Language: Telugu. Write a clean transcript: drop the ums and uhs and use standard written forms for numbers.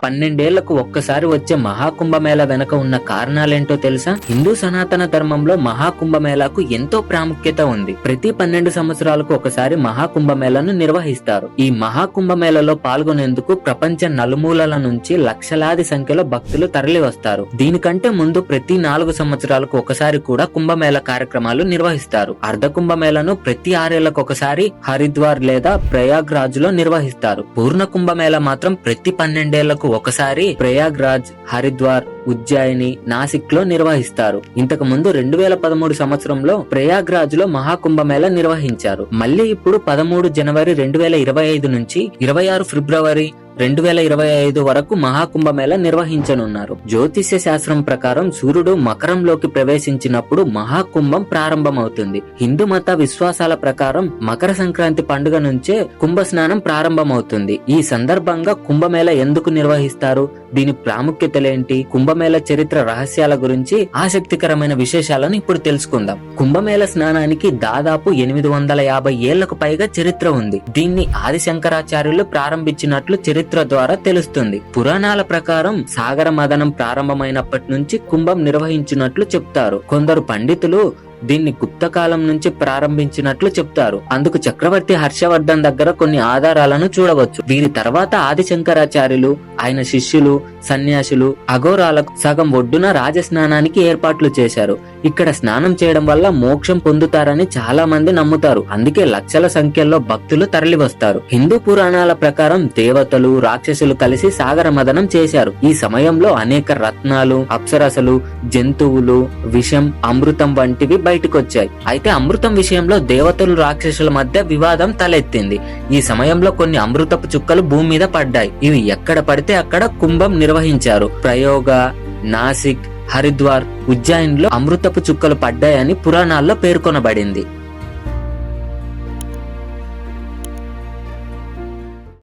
12 ఏళ్లకు ఒక్కసారి వచ్చే మహాకుంభమేళా వెనక ఉన్న కారణాలేంటో తెలుసా? హిందూ సనాతన ధర్మంలో మహాకుంభమేళాకు ఎంతో ప్రాముఖ్యత ఉంది. ప్రతి 12 సంవత్సరాలకు ఒకసారి మహాకుంభమేళాను నిర్వహిస్తారు. ఈ మహాకుంభమేళాలో పాల్గొనేందుకు ప్రపంచ నలుమూలల నుంచి లక్షలాది సంఖ్యలో భక్తులు తరలి వస్తారు. దీనికంటే ముందు ప్రతి 4 సంవత్సరాలకు ఒకసారి కూడా కుంభమేళా కార్యక్రమాలు నిర్వహిస్తారు. అర్ధ కుంభమేళాను ప్రతి 6 ఏళ్లకు ఒకసారి హరిద్వార్ లేదా ప్రయాగ్రాజ్ లో నిర్వహిస్తారు. పూర్ణ కుంభమేళా మాత్రం ప్రతి 12 ఏళ్లకు ఒకసారి ప్రయాగ్రాజ్, హరిద్వార్, ఉజ్జయిని, నాసిక్ లో నిర్వహిస్తారు. ఇంతకు ముందు 2013 సంవత్సరంలో ప్రయాగ్రాజ్ లో మహాకుంభమేళా నిర్వహించారు. మళ్ళీ ఇప్పుడు 13 జనవరి 2025 నుంచి 26 ఫిబ్రవరి 2025 వరకు మహాకుంభమేళా నిర్వహించనున్నారు. జ్యోతిష్య శాస్త్రం ప్రకారం సూర్యుడు మకరంలోకి ప్రవేశించినప్పుడు మహాకుంభం ప్రారంభమవుతుంది. హిందూ మత విశ్వాసాల ప్రకారం మకర సంక్రాంతి పండుగ నుంచే కుంభ స్నానం ప్రారంభమవుతుంది. ఈ సందర్భంగా కుంభమేళా ఎందుకు నిర్వహిస్తారు, దీని ప్రాముఖ్యతలేంటి, కుంభమేళా చరిత్ర రహస్యాల గురించి ఆసక్తికరమైన విశేషాలను ఇప్పుడు తెలుసుకుందాం. కుంభమేళా స్నానానికి దాదాపు 850 ఏళ్లకు పైగా చరిత్ర ఉంది. దీన్ని ఆది శంకరాచార్యులు ప్రారంభించినట్లు చరిత్ర ద్వారా తెలుస్తుంది. పురాణాల ప్రకారం సాగర మదనం ప్రారంభమైనప్పటి నుంచి కుంభం నిర్వహించినట్లు చెప్తారు. కొందరు పండితులు దీన్ని గుప్తకాలం నుంచి ప్రారంభించినట్లు చెప్తారు. అందుకు చక్రవర్తి హర్షవర్ధన్ దగ్గర కొన్ని ఆధారాలను చూడవచ్చు. వీరి తర్వాత ఆది శంకరాచార్యులు, ఆయన శిష్యులు, సన్యాసులు అఘోరాలకు సగం ఒడ్డున రాజస్నానానికి ఏర్పాట్లు చేశారు. ఇక్కడ స్నానం చేయడం వల్ల మోక్షం పొందుతారని చాలా మంది నమ్ముతారు. అందుకే లక్షల సంఖ్యలో భక్తులు తరలి వస్తారు. హిందూ పురాణాల ప్రకారం దేవతలు, రాక్షసులు కలిసి సాగర మదనం చేశారు. ఈ సమయంలో అనేక రత్నాలు, అప్సరసలు, జంతువులు, విషం, అమృతం వంటివి బయటకొచ్చాయి. అయితే అమృతం విషయంలో దేవతలు, రాక్షసుల మధ్య వివాదం తలెత్తింది. ఈ సమయంలో కొన్ని అమృతపు చుక్కలు భూమి మీద పడ్డాయి. ఇవి ఎక్కడ పడితే అక్కడ కుంభం నిర్వహించారు. ప్రయోగ, నాసిక్, హరిద్వార్, ఉజ్జయిన్లో అమృతపు చుక్కలు పడ్డాయని పురాణాల్లో పేర్కొనబడింది.